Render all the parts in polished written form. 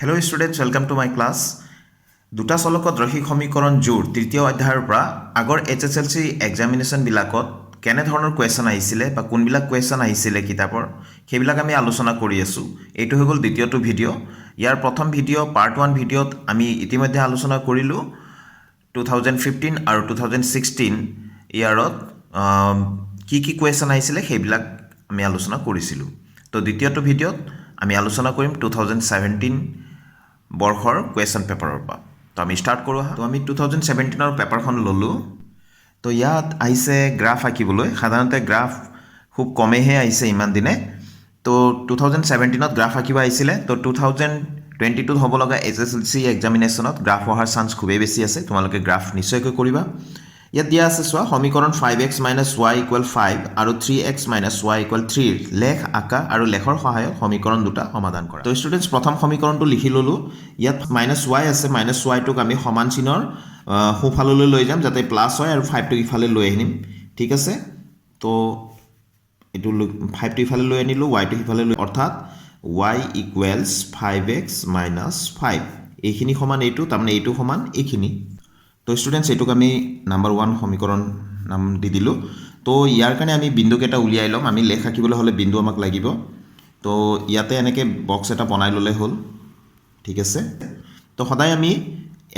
Hello students, welcome to my class. দুটা চলকত ৰৈখিক সমীকৰণ জোৰ তৃতীয় অধ্যায়ৰ পৰা আগৰ HSLC এক্সামিনেশ্যন বিলাকত কেনে ধৰণৰ কোৱেশ্চন আহিছিলে বা কোনবিলাক কোৱেশ্চন আহিছিলে কিতাপৰ সেইবিলাক আমি আলোচনা কৰি আছো। এইটো হৈ গ'ল দ্বিতীয়টো ভিডিঅ'। ইয়াৰ প্ৰথম ভিডিঅ' পাৰ্ট 1 ভিডিঅ'ত আমি ইতিমধ্যে আলোচনা কৰিলো 2015 আৰু 2016 ইয়াৰত কি কোৱেশ্চন আহিছিলে সেইবিলাক আমি আলোচনা কৰিছিলো। তো দ্বিতীয়টো ভিডিঅ'ত আমি আলোচনা কৰিম 2017 বৰ্ষৰ কুৱেশ্যন পেপাৰৰ পৰা। তো আমি ষ্টাৰ্ট কৰোঁ। তো আমি 2017ৰ পেপাৰখন ল'লোঁ। তো ইয়াত আহিছে গ্ৰাফ আঁকিবলৈ। সাধাৰণতে গ্ৰাফ খুব কমেইহে আহিছে ইমান দিনে। তো 2017ত গ্ৰাফ আঁকিব আহিছিলে। তো 2022ত হ'ব লগা HSLC এক্সামিনেশ্যনত গ্ৰাফ অহাৰ চান্স খুবেই বেছি আছে। তোমালোকে গ্ৰাফ নিশ্চয়কৈ কৰিবা। ইয়াত দিয়া আছে চোৱা সমীকৰণ 5x - y = 5 আৰু 3x - y = 3 লেখ আঁকা আৰু লেখৰ সহায়ত সমীকৰণ দুটা সমাধান কৰা। তো ষ্টুডেণ্টছ প্ৰথম সমীকৰণটো লিখি ল'লোঁ। ইয়াত -y আছে, -yটোক আমি সমান চিনৰ সোঁফাললৈ লৈ যাম যাতে প্লাছ হয় আৰু 5টোক ইফালে লৈ আহিম। ঠিক আছে। তো এইটো 5টো ইফালে লৈ আনিলোঁ, yটো সিফালে লৈ, অৰ্থাৎ y = 5x - 5 এইখিনি সমান এইটো, তাৰমানে এইটো সমান এইখিনি। তো ষ্টুডেণ্টছ এইটোক আমি নাম্বাৰ 1 সমীকৰণ নাম দি দিলোঁ। তো ইয়াৰ কাৰণে আমি বিন্দুকেইটা উলিয়াই ল'ম। আমি লেখ আঁকিবলৈ হ'লে বিন্দু আমাক লাগিব। তো ইয়াতে এনেকৈ বক্স এটা বনাই ল'লে হ'ল। ঠিক আছে। তো সদায় আমি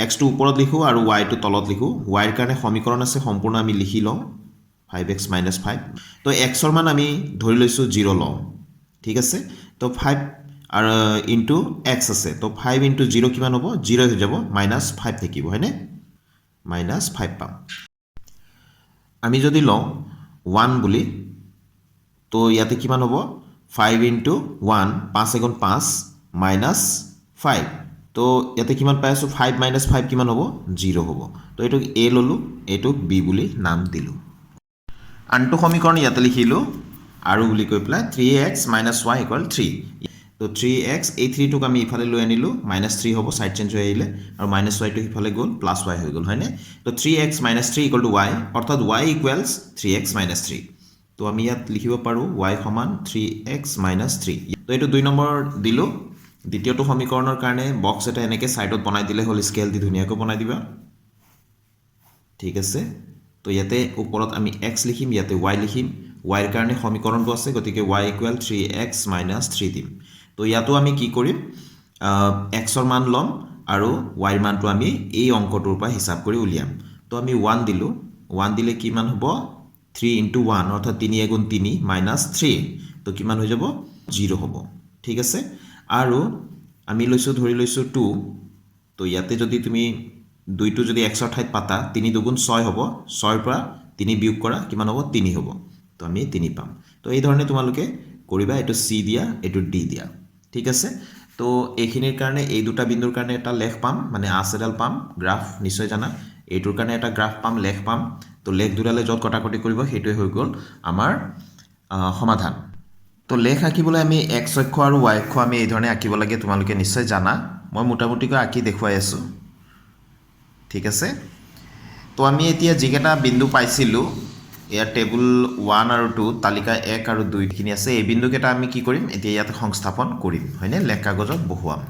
এক্সটো ওপৰত লিখোঁ আৰু ৱাইটো তলত লিখোঁ। ৱাইৰ কাৰণে সমীকৰণ আছে, সম্পূৰ্ণ আমি লিখি লওঁ 5x - 5। তো এক্সৰ মান আমি ধৰি লৈছোঁ 0 লওঁ। ঠিক আছে। তো 5 আৰু ইনটু এক্স আছে। তো 5 × 0 কিমান হ'ব? 0 হৈ যাব, -5 থাকিব, হয়নে? -5 পাম। আমি যদি লওঁ 1 বুলি, তো ইয়াতে কিমান হ'ব? 5 × 1 5 × 5 -5। তো ইয়াতে কিমান পাই আছোঁ? 5 - 5 কিমান হ'ব? 0 হ'ব। তো এইটোক A ল'লোঁ, এইটোক B বুলি নাম দিলোঁ। আনটো সমীকৰণ ইয়াতে লিখিলোঁ আৰু বুলি কৈ পেলাই 3x - y = 3। তো 3x, এই 3টোক আমি ইফালে লৈ আনিলোঁ, -3 হ'ব, ছাইড চেঞ্জ হৈ আহিলে, আৰু -yটো সিফালে গ'ল, +y হৈ গ'ল, হয়নে? তো 3x - 3 = y, অৰ্থাৎ y = 3x - 3। তো আমি ইয়াত লিখিব পাৰোঁ y = 3x - 3। তো এইটো 2 নম্বৰ দিলোঁ। দ্বিতীয়টো সমীকৰণৰ কাৰণে বক্স এটা এনেকৈ ছাইডত বনাই দিলে হ'ল, স্কেল দি ধুনীয়াকৈ বনাই দিবা। ঠিক আছে। তো ইয়াতে ওপৰত আমি x লিখিম, ইয়াতে y লিখিম। yৰ কাৰণে সমীকৰণটো আছে, গতিকে y = 3x - 3 দিম। তো ইয়াতো আমি কি কৰিম? এক্সৰ মান ল'ম আৰু ৱাইৰ মানটো আমি এই অংকটোৰ পৰা হিচাপ কৰি উলিয়াম। তো আমি 1 দিলোঁ। 1 দিলে কিমান হ'ব? 3 × 1 অৰ্থাৎ 3 × 3 -3। তো কিমান হৈ যাব? 0 হ'ব। ঠিক আছে। আৰু আমি ধৰি লৈছোঁ 2। তো ইয়াতে যদি তুমি 2টো যদি এক্সৰ ঠাইত পাতা, 3 × 2 = 6 হ'ব। 6ৰ পৰা 3 বিয়োগ কৰা, কিমান হ'ব? 3 হ'ব। তো আমি 3 পাম। তো এই ধৰণে তোমালোকে কৰিবা। এইটো C দিয়া, এইটো D দিয়া। ঠিক আছে। তো এইখিনিৰ কাৰণে এই দুটা বিন্দুৰ কাৰণে এটা লেখ পাম, মানে আঁচ এডাল পাম, গ্ৰাফ নিশ্চয় জানা। এইটোৰ কাৰণে এটা গ্ৰাফ পাম, লেখ পাম। তো লেখ দুডালে য'ত কটাকটি কৰিব সেইটোৱে হৈ গ'ল আমাৰ সমাধান। তো লেখ আঁকিবলৈ আমি x অক্ষ আৰু y অক্ষ আমি এই ধৰণে আঁকিব লাগে, তোমালোকে নিশ্চয় জানা। মই মোটামুটিকৈ আঁকি দেখুৱাই আছোঁ। ঠিক আছে। তো আমি এতিয়া যিকেইটা বিন্দু পাইছিলোঁ, ইয়াৰ টেবুল 1 আৰু 2, তালিকা 1 আৰু 2খিনি আছে। এই বিন্দুকেইটা আমি কি কৰিম? এতিয়া ইয়াতে সংস্থাপন কৰিম, হয়নে? লেখ কাগজত বহুৱাম।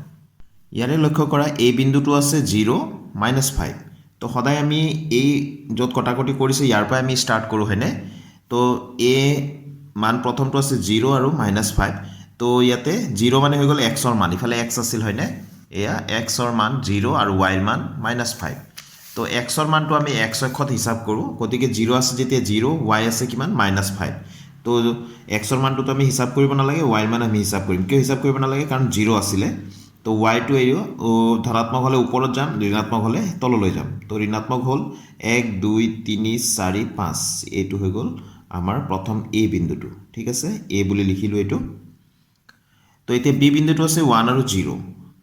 ইয়াৰে লক্ষ্য কৰা এই বিন্দুটো আছে 0 - 5। তো সদায় আমি এই য'ত কটাকটি কৰিছে ইয়াৰ পৰাই আমি ষ্টাৰ্ট কৰোঁ, হয়নে? তো এই মান প্ৰথমটো আছে 0 আৰু -5। তো ইয়াতে 0 মানে হৈ গ'ল এক্সৰ মান, ইফালে x আছিল, হয়নে? এয়া এক্সৰ মান 0 আৰু ৱাইৰ মান -5। তো এক্সৰ মানটো আমি x অক্ষত হিচাপ কৰোঁ, গতিকে 0 আছে যেতিয়া 0, y আছে কিমান? -5। তো এক্সৰ মানটোতো আমি হিচাপ কৰিব নালাগে, ৱাইৰ মান আমি হিচাপ কৰিম। কিয় হিচাপ কৰিব নালাগে? কাৰণ 0 আছিলে। তো ৱাইটো ধনাত্মক হ'লে ওপৰত যাম, ঋণাত্মক হ'লে তললৈ যাম। তো ঋণাত্মক হ'ল 1 2 3 4 5। এইটো হৈ গ'ল আমাৰ প্ৰথম A বিন্দুটো। ঠিক আছে। A বুলি লিখিলোঁ এইটো। তো এতিয়া B বিন্দুটো আছে 1 আৰু 0।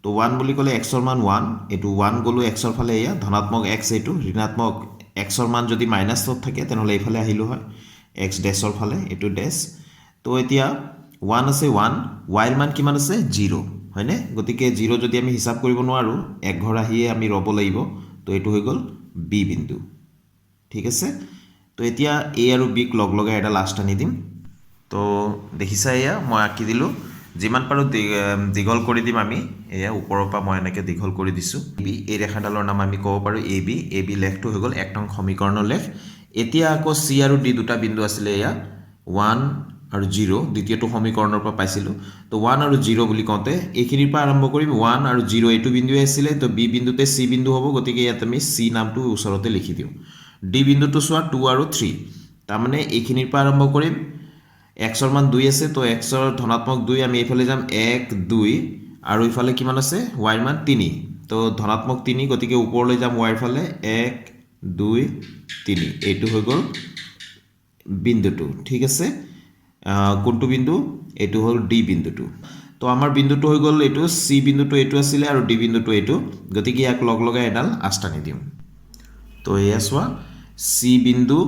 তো 1 বুলি ক'লে এক্সৰ মান 1, এইটো 1 গ'লোঁ এক্সৰ ফালে, এয়া ধনাত্মক x, এইটো ঋণাত্মক এক্সৰ মান যদি মাইনাছত থাকে তেনেহ'লে এইফালে আহিলোঁ হয়, x ডেছৰ ফালে, এইটো ডেছ। তো এতিয়া 1 আছে 1, ৱাইৰ মান কিমান আছে? 0, হয়নে? গতিকে 0 যদি আমি হিচাপ কৰিব নোৱাৰোঁ, একঘৰ আহিয়ে আমি ৰ'ব লাগিব। তো এইটো হৈ গ'ল B বিন্দু। ঠিক আছে। তো এতিয়া A আৰু Bক লগ লগাই এটা লাষ্ট আনি দিম। তো দেখিছা, এয়া মই আঁকি দিলোঁ। যিমান পাৰোঁ দীঘল কৰি দিম আমি এয়া ওপৰৰ পৰা মই এনেকৈ দীঘল কৰি দিছোঁ বি এই ৰেখাডালৰ নাম আমি ক'ব পাৰোঁ এ বি লেখটো হৈ গ'ল 1 নং সমীকৰণৰ লেখ এতিয়া আকৌ চি আৰু ডি দুটা বিন্দু আছিলে এয়া 1 আৰু 0 দ্বিতীয়টো সমীকৰণৰ পৰা পাইছিলোঁ তো 1 আৰু 0 বুলি কওঁতে এইখিনিৰ পৰা আৰম্ভ কৰিম 1 আৰু 0 এইটো বিন্দুৱে আছিলে তো বি বিন্দুতে চি বিন্দু হ'ব গতিকে ইয়াত আমি চি নামটো ওচৰতে লিখি দিওঁ ডি বিন্দুটো চোৱা 2 আৰু 3 তাৰমানে এইখিনিৰ পৰা আৰম্ভ কৰিম এক্সৰ মান 2 আছে তো এক্সৰ ধনাত্মক 2 আমি এইফালে যাম 1 2 আৰু ইফালে কিমান আছে y ৰ মান 3 তো ধনাত্মক 3 গতিকে ওপৰলৈ যাম y ৰ ফালে 1 2 3 এইটো হৈ গ'ল বিন্দুটো ঠিক আছে কোনটো বিন্দু এইটো হ'ল ডি বিন্দুটো তো আমাৰ বিন্দুটো হৈ গ'ল এইটো চি বিন্দুটো এইটো আছিলে আৰু ডি বিন্দুটো এইটো গতিকে ইয়াক লগ লগাই এডাল আষ্টানি দিম তো এয়া চোৱা চি বিন্দু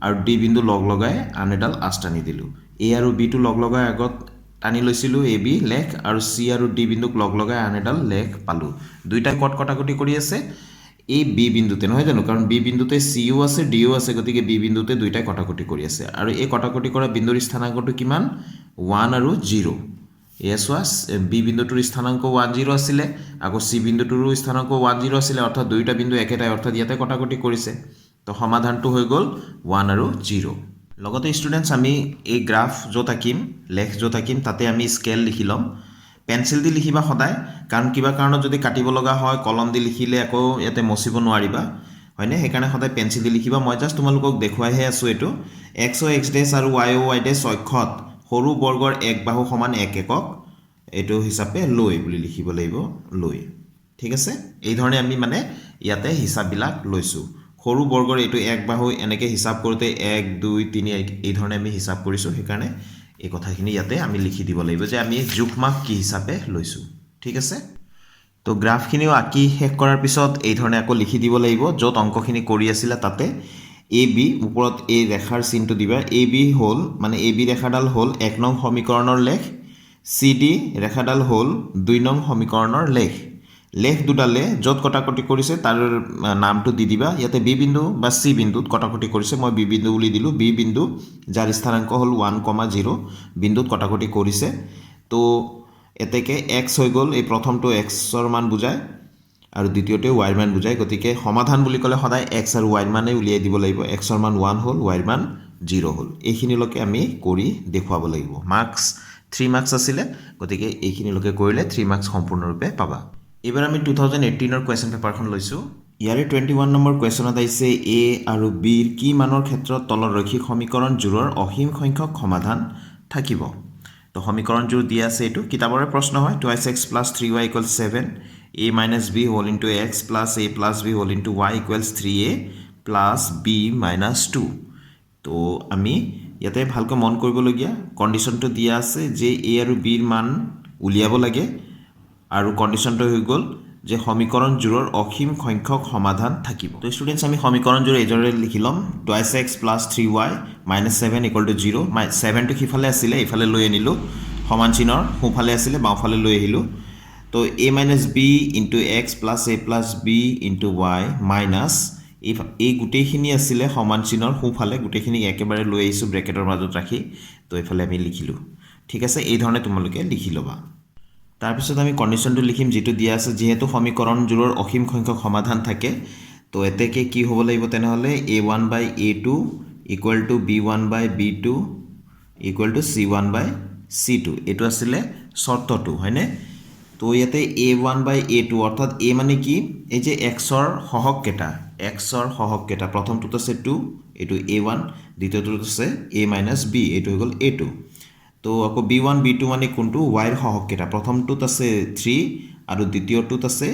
আৰু ডি বিন্দু লগ লগাই আন এডাল আষ্টানি দিলোঁ এ আৰু বিটো লগ লগাই আগত টানি লৈছিলোঁ এ বি লেখ আৰু চি আৰু ডি বিন্দুক লগ লগাই আন এডাল লেখ পালোঁ দুইটা কটাকটি কৰি আছে এই বি বিন্দুতে নহয় জানো কাৰণ বি বিন্দুতে চিও আছে ডিও আছে গতিকে বি বিন্দুতে দুইটাই কটাকটি কৰি আছে আৰু এই কটাকটি কৰা বিন্দুৰ স্থানাংকটো কিমান 1 আৰু 0 এয়া চোৱা বি বিন্দুটোৰ স্থানাংক 1 0 আছিলে আকৌ চি বিন্দুটোৰো স্থানাংক 1 0 আছিলে অৰ্থাৎ দুইটা বিন্দু একেটাই অৰ্থাৎ ইয়াতে কটাকটি কৰিছে তো সমাধানটো হৈ গ'ল 1 আৰু 0 লগতে ষ্টুডেণ্টছ আমি এই গ্ৰাফ য'ত আঁকিম লেখ য'ত আঁকিম তাতে আমি স্কেল লিখি ল'ম পেঞ্চিল দি লিখিবা সদায় কাৰণ কিবা কাৰণত যদি কাটিব লগা হয় কলম দি লিখিলে আকৌ ইয়াতে মচিব নোৱাৰিবা হয়নে সেইকাৰণে সদায় পেঞ্চিল দি লিখিবা মই জাষ্ট তোমালোকক দেখুৱাইহে আছোঁ এইটো এক্স অ' এক্স ডেছ আৰু ৱাই অ' ৱাই ডেছ অক্ষত সৰু বৰ্গৰ এক বাহু সমান এক একক এইটো হিচাপে লৈ বুলি লিখিব লাগিব লৈ ঠিক আছে এই ধৰণে আমি মানে ইয়াতে হিচাপবিলাক লৈছোঁ সৰু বৰ্গৰ এইটো এক বাহু এনেকৈ হিচাপ কৰোঁতে 1 2 3 এই ধৰণে আমি হিচাপ কৰিছোঁ সেইকাৰণে এই কথাখিনি ইয়াতে আমি লিখি দিব লাগিব যে আমি জোখমাখ কি হিচাপে লৈছোঁ ঠিক আছে তো গ্ৰাফখিনিও আঁকি শেষ কৰাৰ পিছত এই ধৰণে আকৌ লিখি দিব লাগিব য'ত অংকখিনি কৰি আছিলে তাতে এ বি ওপৰত এই ৰেখাৰ চিনটো দিবা এ বি হ'ল মানে এ বি ৰেখাডাল হ'ল 1 নং সমীকৰণৰ লেখ চি ডি ৰেখাডাল হ'ল 2 নং সমীকৰণৰ লেখ দুডালে য'ত কটাকটি কৰিছে তাৰ নামটো দি দিবা ইয়াতে বি বিন্দু বা চি বিন্দুত কটাকটি কৰিছে মই বি বিন্দু বুলি দিলোঁ বি বিন্দু যাৰ স্থানাংক হ'ল 1,0 বিন্দুত কটাকটি কৰিছে তো এতেকে এক্স হৈ গ'ল এই প্ৰথমটো এক্সৰ মান বুজায় আৰু দ্বিতীয়টো ৱাইৰ মান বুজায় গতিকে সমাধান বুলি ক'লে সদায় এক্স আৰু ৱাইৰ মানে উলিয়াই দিব লাগিব এক্সৰ মান 1 হ'ল ৱাইৰ মান 0 হ'ল এইখিনিলৈকে আমি কৰি দেখুৱাব লাগিব মাৰ্কছ 3 মাৰ্কছ আছিলে গতিকে এইখিনিলৈকে কৰিলে 3 মাৰ্কছ সম্পূৰ্ণৰূপে পাবা এইবাৰ আমি 2018ৰ কুৱেশ্যন পেপাৰখন লৈছোঁ ইয়াৰে 21 নম্বৰ কুৱেশ্যনত আহিছে এ আৰু বিৰ কি মানৰ ক্ষেত্ৰত তলৰ ৰৈখিক সমীকৰণযোৰৰ অসীম সংখ্যক সমাধান থাকিব তো সমীকৰণযোৰ দিয়া আছে এইটো কিতাপৰে প্ৰশ্ন হয় 2x + 3y = 7 a - b whole into x plus a plus b whole into y equals 3a plus b minus 2 তো আমি ইয়াতে ভালকৈ মন কৰিবলগীয়া কণ্ডিশ্যনটো দিয়া আছে যে a আৰু b ৰ মান উলিয়াব লাগে আৰু কণ্ডিশ্যনটো হৈ গ'ল যে সমীকৰণযোৰৰ অসীম সংখ্যক সমাধান থাকিব তো ষ্টুডেণ্টছ আমি সমীকৰণযোৰ এইদৰে লিখি ল'ম 2x + 3y - 7 = 0 7টো সিফালে আছিলে এইফালে লৈ আনিলোঁ সমান চিনৰ সোঁফালে আছিলে বাওঁফালে লৈ আহিলোঁ তো a - b into x plus a plus b into y minus এই গোটেইখিনি আছিলে সমান চিনৰ সোঁফালে গোটেইখিনি একেবাৰে লৈ আহিছোঁ ব্ৰেকেটৰ মাজত ৰাখি তো এইফালে আমি লিখিলোঁ ঠিক আছে এই ধৰণে তোমালোকে লিখি ল'বা তাৰপিছত আমি কণ্ডিশ্যনটো লিখিম যিটো দিয়া আছে যিহেতু সমীকৰণযোৰৰ অসীম সংখ্যক সমাধান থাকে তো এতেকে কি হ'ব লাগিব তেনেহ'লে a1/a2 = b1/b2 = c1/c2 এইটো আছিলে চৰ্তটো হয়নে তো ইয়াতে a1/a2 অৰ্থাৎ a মানে কি এই যে এক্সৰ সহগকেইটা প্ৰথমটোত আছে 2 এইটো a1 দ্বিতীয়টোত আছে a - b এইটো হৈ গ'ল a2 তো আকৌ b1 b2 মানে কোনটো y ৰ সহগকেইটা প্ৰথমটোত আছে 3 আৰু দ্বিতীয়টোত আছে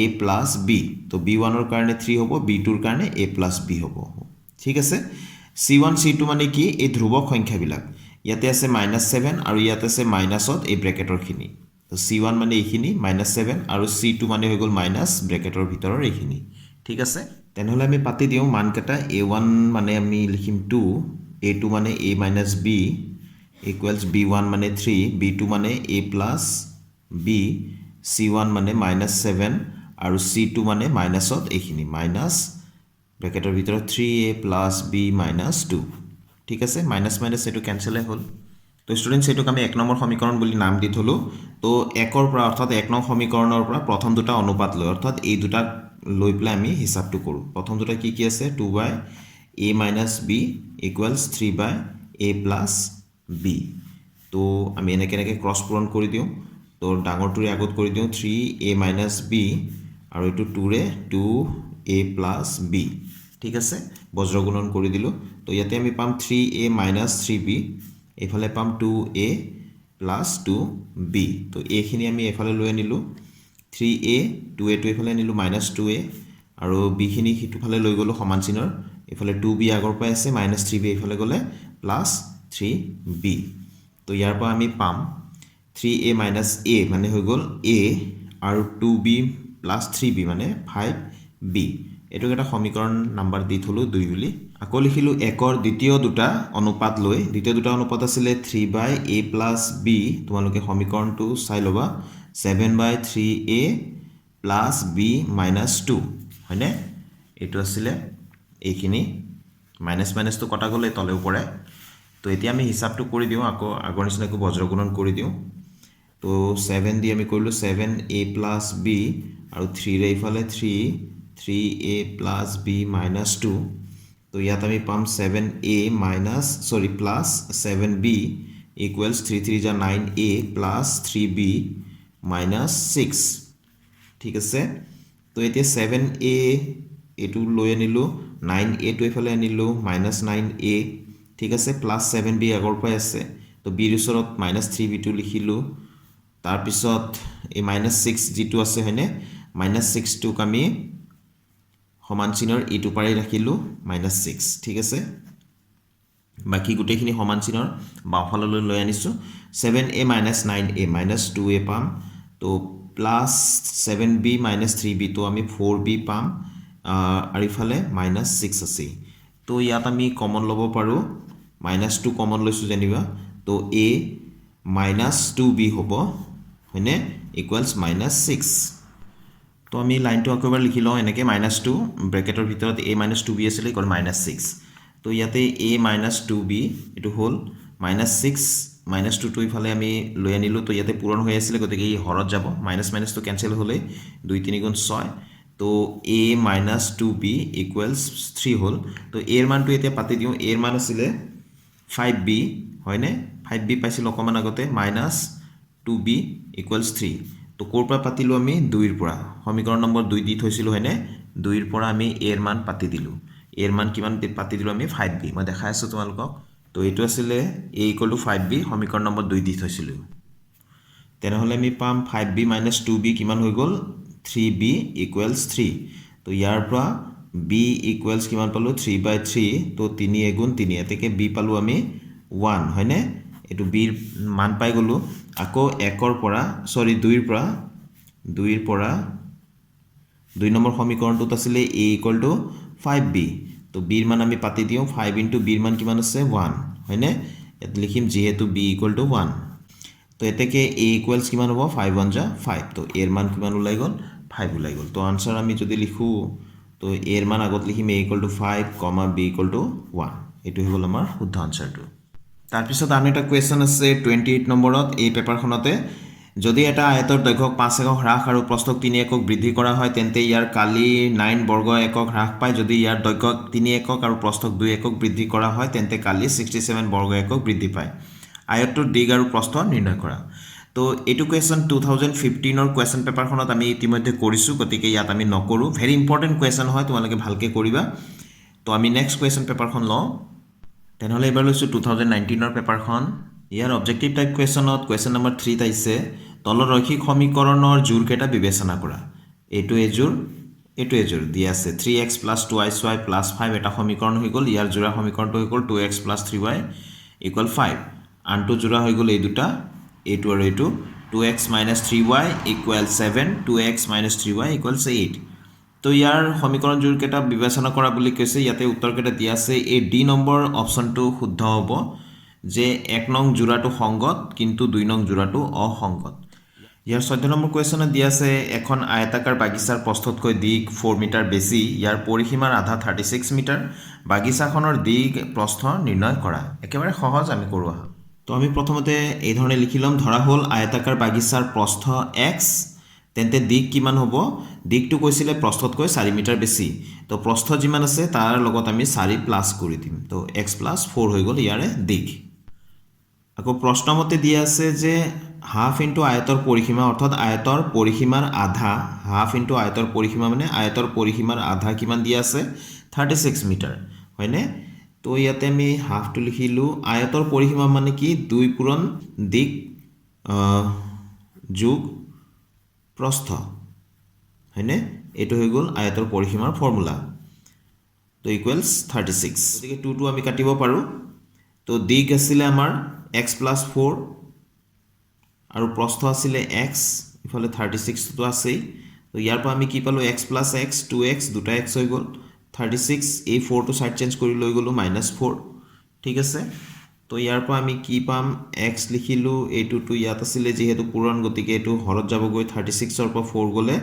a + b তো b1 ৰ কাৰণে 3 হ'ব b2 ৰ কাৰণে a + b হ'ব ঠিক আছে c1 c2 মানে কি এই ধ্ৰুৱক সংখ্যাবিলাক ইয়াতে আছে -7 আৰু ইয়াতে আছে মাইনাছত এই ব্ৰেকেটৰখিনি তো c1 মানে এইখিনি -7 আৰু c2 মানে হৈ গ'ল মাইনাছ ব্ৰেকেটৰ ভিতৰৰ এইখিনি ঠিক আছে তেনেহ'লে আমি পাতি দিওঁ মানকেইটা a1 মানে আমি লিখিম 2 a2 মানে a - b equals b1 মানে 3 b2 মানে a plus b c1 মানে -7 আৰু c2 মানে মাইনাছত এইখিনি মাইনাছ ব্ৰেকেটৰ ভিতৰত 3a plus b minus 2 ঠিক আছে মাইনাছ মাইনাছ এইটো কেনচেলে হ'ল তো ষ্টুডেণ্টছ এইটোক আমি 1 নম্বৰ সমীকৰণ বুলি নাম দি থলো তো 1ৰ পৰা অৰ্থাৎ 1 নং সমীকৰণৰ পৰা প্ৰথম দুটা অনুপাত লৈ অৰ্থাৎ এই দুটা লৈ পেলাই আমি হিচাপটো কৰোঁ প্ৰথম দুটা কি কি আছে 2/a - b = 3/a + b তো আমি এনেকৈ ক্ৰছ পূৰণ কৰি দিওঁ তো ডাঙৰটোৰে আগত কৰি দিওঁ 3a - b আৰু এইটো 2ৰে 2a + b ঠিক আছে বজ্ৰগুণন কৰি দিলোঁ তো ইয়াতে আমি পাম 3a - 3b এইফালে পাম 2a + 2b তো এইখিনি আমি এফালে লৈ আনিলোঁ 3a 2a টো এইফালে আনিলোঁ -2a আৰু b খিনি সিটোফালে লৈ গ'লোঁ সমান চিনৰ এইফালে 2b আগৰ পৰা আছে -3b এইফালে গ'লে +3b তো ইয়াৰ পৰা আমি পাম 3a - a মানে হৈ গ'ল a আৰু 2b + 3b মানে 5b এইটোক এটা সমীকৰণ নাম্বাৰ দি থলো 2 বুলি আকৌ লিখিলোঁ 1ৰ দ্বিতীয় দুটা অনুপাত লৈ দ্বিতীয় দুটা অনুপাত আছিলে 3/a + b তোমালোকে সমীকৰণটো চাই ল'বা 7/3a + b - 2 হয়নে এইটো আছিলে এইখিনি মাইনাছ টো কটা গ'লে তলেও পৰে তো এতিয়া আমি হিচাপটো কৰি দিওঁ আকৌ আগৰ নিচিনাকৈ বজ্ৰগুণন কৰি দিওঁ তো 7 দি আমি কৰিলোঁ 7a + b আৰু 3 ৰে ইফালে 3a + b - 2 তো ইয়াত আমি পাম 7a + 7b = 3 3 = 9a + 3b - 6 ঠিক আছে তো এতিয়া 7a এইটো লৈ আনিলোঁ 9a টো এইফালে আনিলোঁ -9a ঠিক আছে +7b আগৰ পৰাই আছে তো b ৰ ওচৰত -3b টো লিখিলোঁ তাৰপিছত এই -6 যিটো আছে হয়নে -6 টোক আমি সমান চিনৰ ইটো পাৰি ৰাখিলোঁ -6 ঠিক আছে বাকি গোটেইখিনি সমান চিনৰ বাওঁফাললৈ লৈ আনিছোঁ 7a - 9a -2a পাম তো +7b - 3b তো আমি 4b পাম আৰু ইফালে -6 আছে তো ইয়াত আমি কমন ল'ব পাৰোঁ -2 কমন লৈছোঁ যেনিবা তো a - 2b হ'ব হয়নে ইকুৱেলছ -6 তো আমি লাইনটো আকৌ এবাৰ লিখি লওঁ এনেকৈ -2 ব্ৰেকেটৰ ভিতৰত a - 2b আছিলে = -6 তো ইয়াতে a - 2b এইটো হ'ল -6 -2 টো ইফালে আমি লৈ আনিলোঁ তো ইয়াতে পূৰণ হৈ আছিলে গতিকে ই হৰত যাব - টো কেনচেল হ'লেই 2 3 × 6 তো a - 2b = 3 হ'ল তো a ৰ মানটো এতিয়া পাতি দিওঁ a ৰ মান আছিলে 5b হয়নে 5b পাইছিলোঁ অকণমান আগতে -2b = 3 তো ক'ৰ পৰা পাতিলোঁ আমি 2ৰ পৰা সমীকৰণ নম্বৰ 2 দি থৈছিলোঁ হয়নে 2ৰ পৰা আমি a ৰ মান পাতি দিলোঁ a ৰ মান কিমান পাতি দিলোঁ আমি 5b মই দেখাই আছোঁ তোমালোকক তো এইটো আছিলে a = 5b সমীকৰণ নম্বৰ 2 দি থৈছিলোঁ তেনেহ'লে আমি পাম 5b - 2b কিমান হৈ গ'ল 3b = 3 তো ইয়াৰ পৰা b = কিমান পালোঁ 3/3 তো 3 × 3 এতেকে b পালোঁ আমি 1 হয়নে এইটো b ৰ মান পাই গ'লোঁ আকৌ 1ৰ পৰা 2ৰ পৰা 2 নম্বৰ সমীকৰণটোত আছিলে a = 5b তো b ৰ মান আমি পাতি দিওঁ 5 × b ৰ মান কিমান আছে 1 হয়নে ইয়াত লিখিম যিহেতু b = 1 তো এতেকে a = কিমান হ'ব 5 × 1 = 5 তো a ৰ মান কিমান ওলাই গ'ল 5 ওলাই গ'ল তো আনসাৰ আমি যদি লিখোঁ তো a ৰ মান আগত লিখিম a = 5, b = 1 এইটো হৈ গ'ল আমাৰ শুদ্ধ আনসাৰটো তাৰপিছত আন এটা কুৱেশ্যন আছে 28 নম্বৰত এই পেপাৰখনতে যদি এটা আয়তৰ দৈৰ্ঘ্যক 5 একক হ্ৰাস আৰু প্ৰস্থক 3 একক বৃদ্ধি কৰা হয় তেন্তে ইয়াৰ কালি 9 বৰ্গ একক হ্ৰাস পায় যদি ইয়াৰ দৈৰ্ঘ্যক 3 একক আৰু প্ৰস্থক 2 একক বৃদ্ধি কৰা হয় তেন্তে কালি 67 বৰ্গ একক বৃদ্ধি পায় আয়তটোৰ দিগ আৰু প্ৰস্থ নিৰ্ণয় কৰা তো এইটো কুৱেশ্যন 2015ৰ কুৱেশ্যন পেপাৰখনত আমি ইতিমধ্যে কৰিছোঁ গতিকে ইয়াত আমি নকৰোঁ ভেৰি ইম্পৰ্টেণ্ট কুৱেশ্যন হয় তোমালোকে ভালকৈ কৰিবা তো আমি নেক্সট কুৱেশ্যন পেপাৰখন লওঁ তেনেহ'লে এবাৰ লৈছোঁ 2019ৰ পেপাৰখন ইয়াৰ অবজেক্টিভ টাইপ কুৱেশ্যনত কুৱেশ্যন নম্বৰ 3 আহিছে তলৰ ৰৈখিক সমীকৰণৰ জোৰকেইটা বিবেচনা কৰা এইটো এজোৰ দিয়া আছে 3x + 2y + 5 এটা সমীকৰণ হৈ গ'ল ইয়াৰ জোৰা সমীকৰণটো হৈ গ'ল 2x + 3y = 5 আনটো জোৰা হৈ গ'ল এই দুটা এইটো আৰু এইটো 2x - 3y = 7 2x - 3y = 8 তো ইয়াৰ সমীকৰণ জোৰকেইটা বিবেচনা কৰা বুলি কৈছে ইয়াতে উত্তৰকেইটা দিয়া আছে এই ডি নম্বৰ অপশ্যনটো শুদ্ধ হ'ব যে 1 নং জোৰাটো সংগত কিন্তু 2 নং জোৰাটো অসংগত ইয়াৰ 14 নম্বৰ কুৱেশ্যনত দিয়া আছে এখন আয়তাকাৰ বাগিচাৰ প্ৰস্থতকৈ দিগ 4 মিটাৰ বেছি ইয়াৰ পৰিসীমাৰ আধা 36 মিটাৰ বাগিচাখনৰ দিগ প্ৰস্থ নিৰ্ণয় কৰা একেবাৰে সহজ আমি কৰোঁ তো আমি প্ৰথমতে এই ধৰণে লিখি ল'ম ধৰা হ'ল আয়তাকাৰ বাগিচাৰ প্ৰস্থ x তেন্তে দিক কিমান হ'ব দিকটো কৈছিলে প্ৰস্থতকৈ 4 মিটাৰ বেছি তো প্ৰস্থ যিমান আছে তাৰ লগত আমি 4 প্লাস কৰি দিম তো x + 4 হৈ গ'ল ইয়াৰে দিক আকৌ প্ৰশ্নমতে দিয়া আছে যে হাফ ইনটু আয়তৰ পৰিসীমা অৰ্থাৎ আয়তৰ পৰিসীমাৰ আধা হাফ ইনটু আয়তৰ পৰিসীমা মানে আয়তৰ পৰিসীমাৰ আধা কিমান দিয়া আছে 36 মিটাৰ হয়নে তো ইয়াতে আমি হাফটো লিখিলো আয়তৰ পৰিসীমা মানে কি 2 পূৰণ দিক যোগ প্ৰস্থ হয়নে এটো হৈ গ'ল আয়তৰ পৰিসীমাৰ ফৰ্মুলা তো ইকুৱেলছ 36 গতিকে 2 টো আমি কাটিব পাৰো তো দিক আছিল আমাৰ x + 4 আৰু প্ৰস্থ আছিল x ইফালে 36 টো আছে তো ইয়াৰ পৰা আমি কি পালো x + x 2x দুটা x হৈ গ'ল 36 এই 4 টো সাইড চেঞ্জ কৰি লৈ গলো -4 ঠিক আছে তো ইয়াৰ পৰা আমি কি পাম x লিখিলো এইটো টু ইয়াত আছিল যেহেতু পূৰণ গতিকে এটো হৰত যাব গৈ 36 ৰ পৰা 4 গলে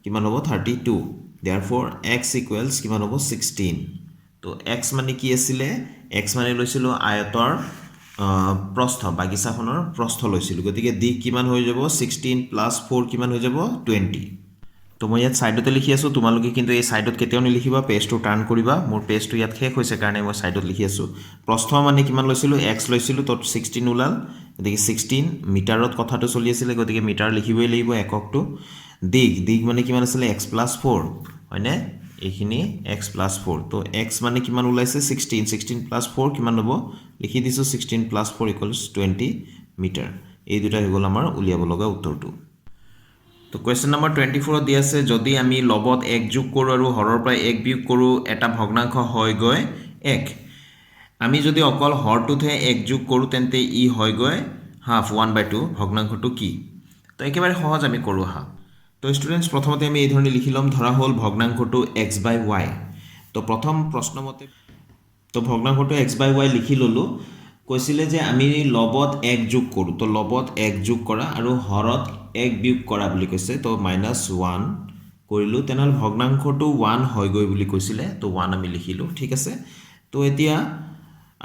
কিমান হ'ব 32 therefore x = কিমান হ'ব 16 তো x মানে কি আছিল x মানে লৈছিলো আয়তৰ প্ৰস্থ বাগিচাখনৰ প্ৰস্থ লৈছিল গতিকে দিক কিমান হৈ যাব 16 + 4 কিমান হৈ যাব 20 তো মই ইয়াত সাইডতে লিখি আছো তোমালোকে কিন্তু এই সাইডত কেতিয়াও নিলিখিবা পেজটো টাৰ্ন কৰিবা মোৰ পেজটো ইয়াত শেষ হৈছে কাৰণে মই সাইডত লিখি আছো প্ৰস্থ মানে কিমান লৈছিলো x লৈছিলো তো 16 ওলাল গতিকে 16 মিটাৰত কথাটো চলি আছিল গতিকে মিটাৰ লিখিবই লাগিব এককটো দিক মানে কিমান আছিল x + 4 হয়নে এইখিনি x + 4 তো x মানে কিমান ওলাইছে 16 + 4 কিমান হ'ব লিখি দিছো 16 + 4 = 20 মিটাৰ এই দুটা হৈ গ'ল আমাৰ উলিয়াব লগা উত্তৰটো তো কোৱেশ্চন নম্বৰ 24 দিয়া আছে যদি আমি লবত 1 যোগ কৰো আৰু হৰৰ পৰা 1 বিয়োগ কৰো এটা ভগ্নাংশ হয় গৈ 1 আমি যদি অকল হৰটোতে 1 যোগ কৰো তেন্তে ই হয় গৈ হাফ 1/2 ভগ্নাংশটো কি তো একেবাৰে সহজ আমি কৰো হা তো স্টুডেন্টস প্ৰথমতে আমি এই ধৰণে লিখি লম ধৰা হ'ল ভগ্নাংশটো x/y তো প্ৰথম প্ৰশ্নমতে তো ভগ্নাংশটো x/y লিখি ললো কৈছিলে যে আমি লবত 1 যোগ কৰো তো লবত 1 যোগ কৰা আৰু হৰত 1 বিয়োগ কৰা বুলি কৈছে তো -1 কৰিলো তেনহল ভগ্নাংশটো 1 হয় গৈ বুলি কৈছিলে তো 1 আমি লিখিলো ঠিক আছে তো এতিয়া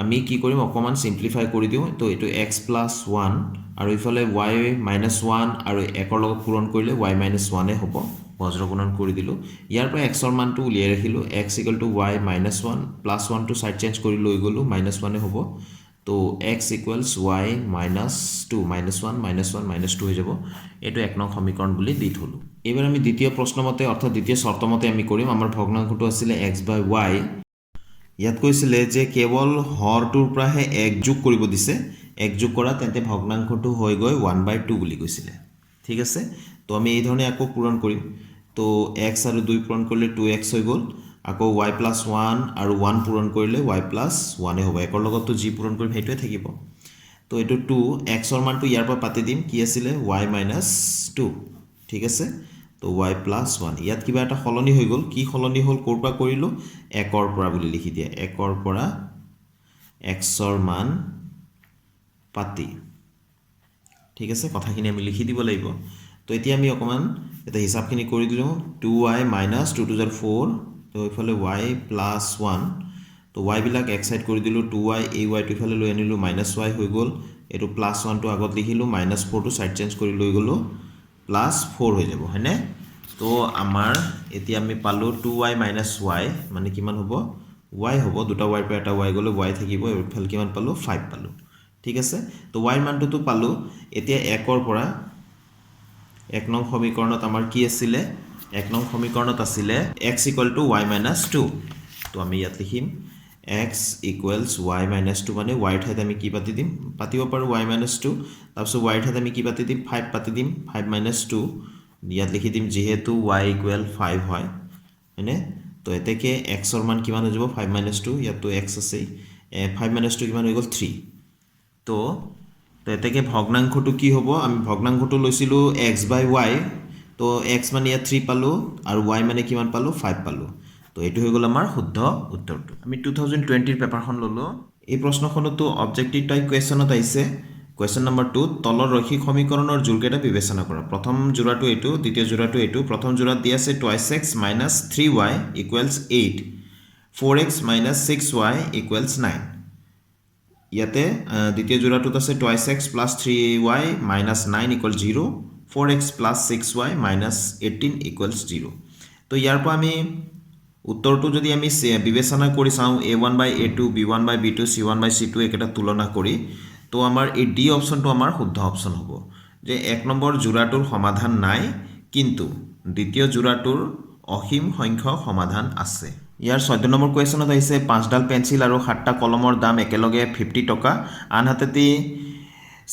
আমি কি কৰিম অকমান সিম্পলিফাই কৰি দিও তো এটো x + 1 আৰু ইফালে y -1 আৰু 1 ৰ লগত পূৰণ কৰিলে y - 1 এ হ'ব বজ্ৰগুণন কৰি দিলো ইয়াৰ পৰা x ৰ মানটো উলিয়াই ৰাখিলো x = y - 1 +1 টো সাইড চেঞ্জ কৰি লৈ গলো -1 এ হ'ব তো x = y - 2 -1 -1 -2 হৈ যাব এটো এক নং সমীকৰণ বুলি দি থলো এবাৰ আমি দ্বিতীয় প্ৰশ্নমতে অৰ্থাৎ দ্বিতীয় শৰ্তমতে আমি কৰিম আমাৰ ভগ্নাংশটো আছিল x/y ইয়াত কৈছিলে যে কেৱল হৰটোৰ পৰাহে 1 যোগ কৰিব দিছে 1 যোগ কৰা তেন্তে ভগ্নাংশটো হৈ গৈ 1/2 বুলি কৈছিলে ঠিক আছে তো আমি এই ধৰণে আকৌ পূৰণ কৰিম তো x আৰু 2 পূৰণ কৰিলে 2x হৈ গ'ল আকৌ y + 1 আৰু 1 পূৰণ কৰিলে y + 1 এ হ'ব একৰ লগতটো যি পূৰণ কৰিম হেইটোৱে থাকিব তো এটো 2 x ৰ মানটো ইয়াৰ পৰা পাতি দিম কি আছিল y - 2 ঠিক আছে তো y + 1 ইয়াত কিবা এটা খলনি হৈ গ'ল কি খলনি হ'ল কোৰ পৰা কৰিলো 1 ৰ পৰা বুলি লিখি দিয়া 1 ৰ পৰা x ৰ মান পাতি ঠিক আছে কথাখিনি আমি লিখি দিব লাগিব তো এতিয়া আমি অকমান এটা হিসাবখিনি কৰি দিলো 2y - 2 * 4 তো ইফালে y + 1 তো y বিলাক এক সাইড কৰি দিলো 2y এই y টো ইফালে লৈ আনিলো -y হৈ গ'ল এটো +1 টো আগত লিখিলো -4 টো সাইড চেঞ্জ কৰি লৈ গলো +4 হৈ যাব হয়নে তো আমাৰ এতিয়া আমি পালো 2y - y মানে কিমান হ'ব y হ'ব দুটা y পৰা এটা y গলে y থাকিব এফাল কিমান পালো 5 পালো ঠিক আছে তো y মানটো তো পালো এতিয়া 1 ৰ পৰা 1 নং সমীকৰণত আমাৰ কি আছিল 1 নং সমীকৰণত আছিল x = y - 2 তো আমি ইয়াত লিখিম x = y - 2 মানে y ঠাইত আমি কি পাতি দিম পাতিব পাৰো y - 2 তাৰপিছত y ঠাইত আমি কি পাতি দিম 5 পাতি দিম 5 - 2 ইয়াত লিখি দিম যেহেতু y = 5 হয় হয়নে তো এতেকে x ৰ মান কিমান হৈ যাব 5 - 2 ইয়াতো x আছে 5 - 2 কিমান হৈ গ'ল 3 তো এতেকে ভগ্নাংশটো কি হ'ব আমি ভগ্নাংশটো লৈছিলো x/y তো x মানে ইয়াত 3 পালো আৰু y মানে কিমান পালো 5 পালো তো এটো হৈ গ'ল আমাৰ শুদ্ধ উত্তৰটো আমি 2020 ৰ পেপাৰখন ললো এই প্ৰশ্নখনটো অবজেক্টিভ টাইপ কোৱেশ্চনত আহিছে কোৱেশ্চন নম্বৰ 2 তলৰ ৰৈখিক সমীকৰণৰ জোড়কেইটা বিবেচনা কৰা প্ৰথম জোড়াটো এটো দ্বিতীয় জোড়াটো এটো প্ৰথম জোড়াত দিয়া আছে 2x - 3y = 8 4x - 6y = 9 ইয়াতে দ্বিতীয় জোড়াটোত আছে 2x plus 3y minus 9 equals 0, 4x plus 6y minus 18 equals 0. তো ইয়াৰ পৰা আমি উত্তৰটো যদি আমি বিবেচনা কৰি চাওঁ a1 by a2 b1 by b2 c1 by c2 একেটা তুলনা কৰি তো আমাৰ এই ডি অপশ্যনটো আমাৰ শুদ্ধ অপশ্যন হ'ব যে 1 নম্বৰ জোড়াটোৰ সমাধান নাই কিন্তু দ্বিতীয় জোড়াটোৰ অসীম সংখ্যক সমাধান আছে ইয়াৰ 14 নম্বৰ কোৱেশ্যনত আহিছে 5ডাল পেন্সিল আৰু 7টা কলমৰ দাম একেলগে 50 টকা আনহাতেতি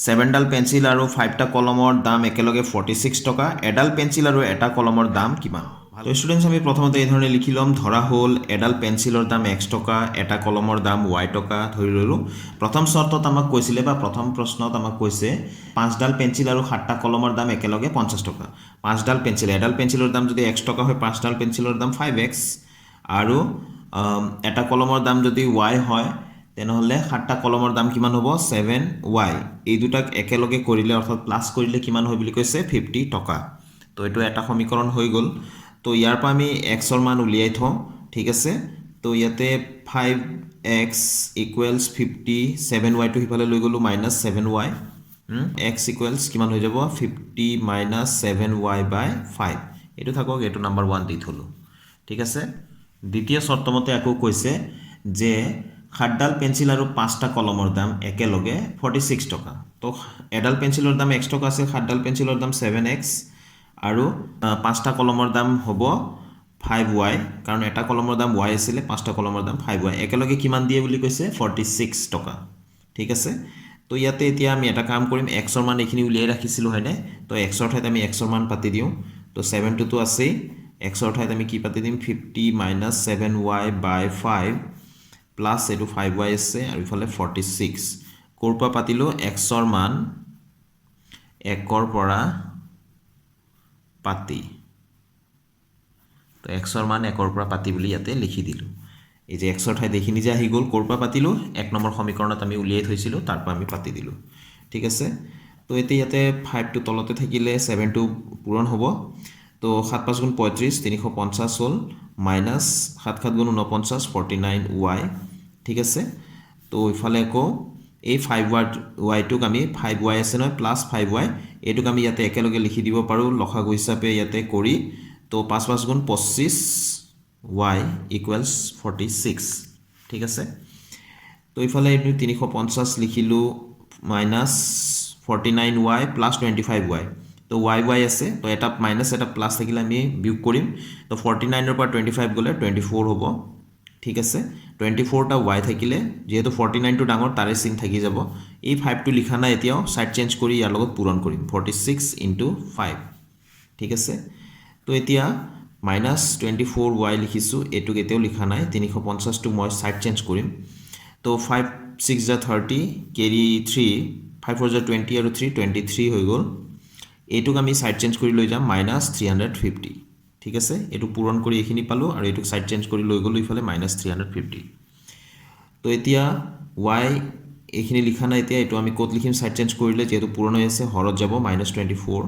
7ডাল পেন্সিল আৰু 5টা কলমৰ দাম একেলগে 46 টকা এডাল পেন্সিল আৰু এটা কলমৰ দাম কিমান তো স্টুডেন্টস আমি প্ৰথমতে এই ধৰণে লিখি লম ধৰা হ'ল এডাল পেন্সিলৰ দাম x টকা এটা কলমৰ দাম y টকা ধৰি ললো প্ৰথম শৰ্তত আমাক কৈছিলে বা প্ৰথম প্ৰশ্নত আমাক কৈছে 5ডাল পেন্সিল আৰু 7টা কলমৰ দাম একেলগে 50 টকা 5ডাল পেন্সিল এডাল পেন্সিলৰ দাম যদি x টকা হয় 5ডাল পেন্সিলৰ দাম 5x আৰু এটা কলমৰ দাম যদি y হয় তেনেহলে 7টা কলমৰ দাম কিমান হ'ব 7y এই দুটাক একেলগে কৰিলে অৰ্থাৎ প্লাস কৰিলে কিমান হয় বুলি কৈছে 50 টকা তো এটো এটা সমীকৰণ হৈ গল তো ইয়াৰ পৰা আমি x ৰ মান উলিয়াই থওঁ ঠিক আছে তো ইয়াতে 5x equals 50 7y to হিফালে লৈ গলো minus 7y x equals কিমান হৈ যাব 50 minus 7y by 5 এটো থাকক এটো নাম্বাৰ 1 দি থলো ঠিক আছে দ্বিতীয় শৰ্তমতে আকৌ কৈছে যে 7ডাল পেন্সিল আৰু 5টা কলমৰ দাম একেলগে 46 টকা তো এডাল পেন্সিলৰ দাম x টকা আছে 7ডাল পেন্সিলৰ দাম 7x আৰু 5টা কলমৰ দাম হ'ব 5y কাৰণ এটা কলমৰ দাম y আছিল 5টা কলমৰ দাম 5y একেলগে কিমান দিয়ে বুলি কৈছে 46 টকা ঠিক আছে তো ইয়াতে এতিয়া আমি এটা কাম কৰিম x ৰ মান এখিনি উলিয়াই ৰাখিছিলো হয়নে তো x ৰ ঠাইত আমি x ৰ মান পাতি দিও তো 7 টো আছে x ৰ ঠাইত আমি কি পাতি দিম 50 minus 7y by 5 plus এটো 5y আছে আৰু ইফালে 46 কোৰপা পাতিলো x ৰ মান 1 ৰ পৰা পাতি তো x ৰ মান 1 ৰ পৰা পাতি বুলি ইয়াতে লিখি দিলো এই যে x ৰ ঠাই দেখি নিজে আহি গল কোৰপা পাতিলো 1 নম্বৰ সমীকৰণত আমি উলিয়াই থৈছিলো তাৰ পৰা আমি পাতি দিলো ঠিক আছে তো এতে ইয়াতে 5 টো তলতে থাকিলে 7 টো পূৰণ হ'ব তো 7 5 গুণ 35 350 হল মাইনাস 7 7 গুণ 49 49y ঠিক আছে তো ইফালে কো এই 5y টুক আমি 5y আছে নহয় প্লাস 5y এটুক আমি ইয়াতে একেলগে লিখি দিব পাৰো লসাগু হিচাপে ইয়াতে কৰি তো 5 5 গুণ 25y equals 46 ঠিক আছে তো ইফালে এটু 350 লিখিলো মাইনাস 49y plus 25y তো y আছে তো এটা মাইনাস এটা প্লাস থাকিলে আমি বিয়োগ কৰিম তো 49 ৰ পৰা 25 গলে 24 হ'ব ঠিক আছে 24 টা y থাকিলে যেহেতু 49 টো ডাঙৰ তাৰে চিন থাকি যাব এই 5 টো লিখা নাই এতিয়াও সাইড চেঞ্জ কৰি ইয়াৰ লগত পূৰণ কৰিম 46 into 5 ঠিক আছে তো এতিয়া minus 24y লিখিছো এটুক এতিয়াও লিখা নাই 350 টো মই সাইড চেঞ্জ কৰিম তো 5 6 যা 30 কেৰি 3 5 4 যা 20 আৰু 3 23 হৈ গল এটুক আমি সাইড চেঞ্জ কৰি লৈ যাম minus 350 ঠিক আছে এটু পূৰণ কৰি এখিনি পালো আৰু এটুক সাইড চেঞ্জ কৰি লৈ গলো ইফালে minus 350 তো এতিয়া y এখিনি লিখা নাই এতিয়া এটু আমি কোত লিখিম সাইড চেঞ্জ কৰিলে যেহেতু পূৰণ হৈ আছে হৰত যাব minus 24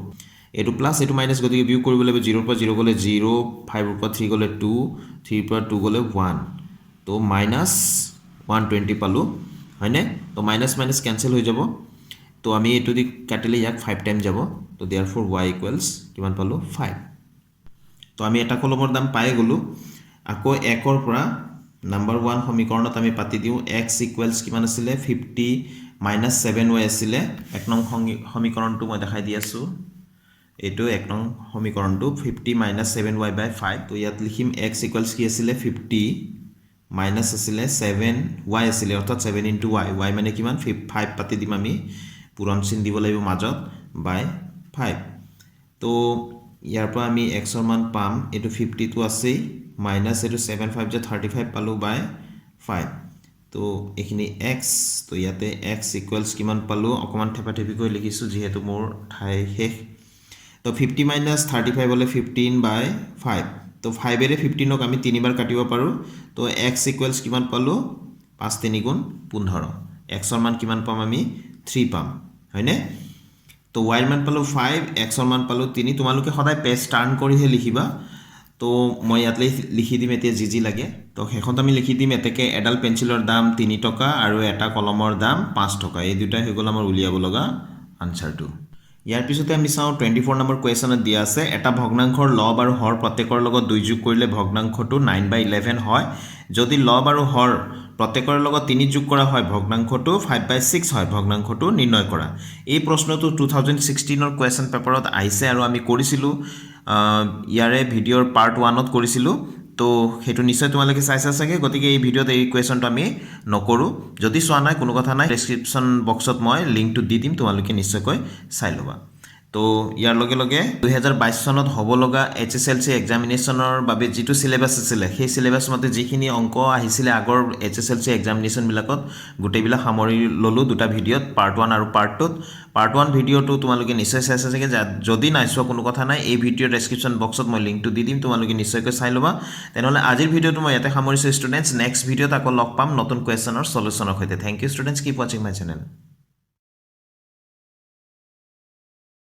এটু প্লাস এটু মাইনাস গতিকে বিয়োগ কৰিব লাগিব 0 পৰা 0 গলে 0 5 পৰা 3 গলে 2 3 পৰা 2 গলে 1 তো minus 120 পালো হয়নে তো মাইনাস মাইনাস ক্যান্সেল হৈ যাব তো আমি এটু দি কাটিলে ইয়াক 5 টাইম যাব তো therefore y equals কিমান পালো 5 তো আমি এটা কলমৰ দাম পাই গলো আকৌ 1 ৰ পৰা নাম্বাৰ 1 সমীকৰণত আমি পাতি দিও x equals কিমান আছিল 50 minus 7y আছিল এক নং সমীকৰণটো মই দেখাই দি আছো এটো এক নং সমীকৰণটো 50 minus 7y by 5 তো ইয়াত লিখিম x equals কি আছিল 50 minus আছিল 7y আছিল অৰ্থাৎ 7 into y মানে কিমান 5 পাতি দিম আমি পূৰণ চিন দিব লাগিব মাজত by 5 তো ইয়াৰ পৰা আমি x ৰ মান পাম এটো 50 টো আছে মাইনাস এটো 7 5 যা 35 পালো বাই 5 তো এখিনি x তো ইয়াতে x equals কিমান পালো অকমান থেপাথেপি কৈ লিখিছো যেহেতু মোৰ ঠাই শেষ তো 50 minus 35 হলে 15 by 5 তো 5 এৰে 15 ক আমি তিনিবাৰ কাটিব পাৰো তো x equals কিমান পালো 5 3 গুণ 15 x ৰ মান কিমান পাম আমি 3 পাম হয়নে তো y ৰ মান পালো 5 x ৰ মান পালো 3 তোমালোকে সদায় পেজ টাৰ্ন কৰিহে লিখিবা তো মই ইয়াতে লিখি দিম এতিয়া যি লাগে তো সেইখন আমি লিখি দিম এতেকে এডাল পেঞ্চিলৰ দাম 3 টকা আৰু এটা কলমৰ দাম 5 টকা এই দুটা হৈ গ'ল আমাৰ উলিয়াব লগা আনসাৰটো ইয়াৰ পিছতে আমি চাওঁ 24 নম্বৰ কোৱেশ্যনত দিয়া আছে এটা ভগ্নাংশৰ লব আৰু হৰ প্ৰত্যেকৰ লগত 2 যোগ কৰিলে ভগ্নাংশটো 9/11 হয় যদি লব আৰু হৰ প্ৰত্যেকৰ লগত 3 যোগ কৰা হয় ভগ্নাংশটো 5/6 হয় ভগ্নাংশটো নিৰ্ণয় কৰা এই প্ৰশ্নটো 2016 ৰ কোৱেশ্যন পেপাৰত আহিছে আৰু আমি কৰিছিলো ইয়াৰে ভিডিঅ'ৰ পাৰ্ট 1ত কৰিছিলো তো হেতু নিশ্চয় তোমালোকে চাইছা চাগে গতিকে এই ভিডিঅ'ত এই কোৱেশ্যনটো আমি নকৰো যদি চোৱা নাই কোনো কথা নাই ডেসক্ৰিপচন বক্সত মই লিংকটো দি দিম তোমালোকে নিশ্চয়কৈ চাই লবা তো ইয়াৰ লগে লগে 2022 চনত হ'ব লগা HSLC এক্সামিনেশ্যনৰ বাবে যেটো সিলেবাস আছিল সেই সিলেবাস মতে যিখিনি অংক আহিছিল আগৰ HSLC এক্সামিনেশ্যন বিলাকত গোটেইবিলা সামৰি ললো দুটা ভিডিঅ'ত পাৰ্ট 1 আৰু পাৰ্ট 2 পাৰ্ট 1 ভিডিঅ'টো তোমালোকে নিশ্চয় চাইছা চাগে যদি নাই চোৱা কোনো কথা নাই এই ভিডিঅ'ৰ ডেসক্ৰিপচন বক্সত মই লিংকটো দি দিম তোমালোকে নিশ্চয়কৈ চাই লবা তেনেহলে আজিৰ ভিডিঅ'টো মই ইয়াতে সামৰিছো ষ্টুডেন্টস নেক্সট ভিডিঅ'ত আকৌ লগ পাম নতুন কোৱেশ্যনৰ সলিউশনৰ সৈতে thank you students keep watching my channel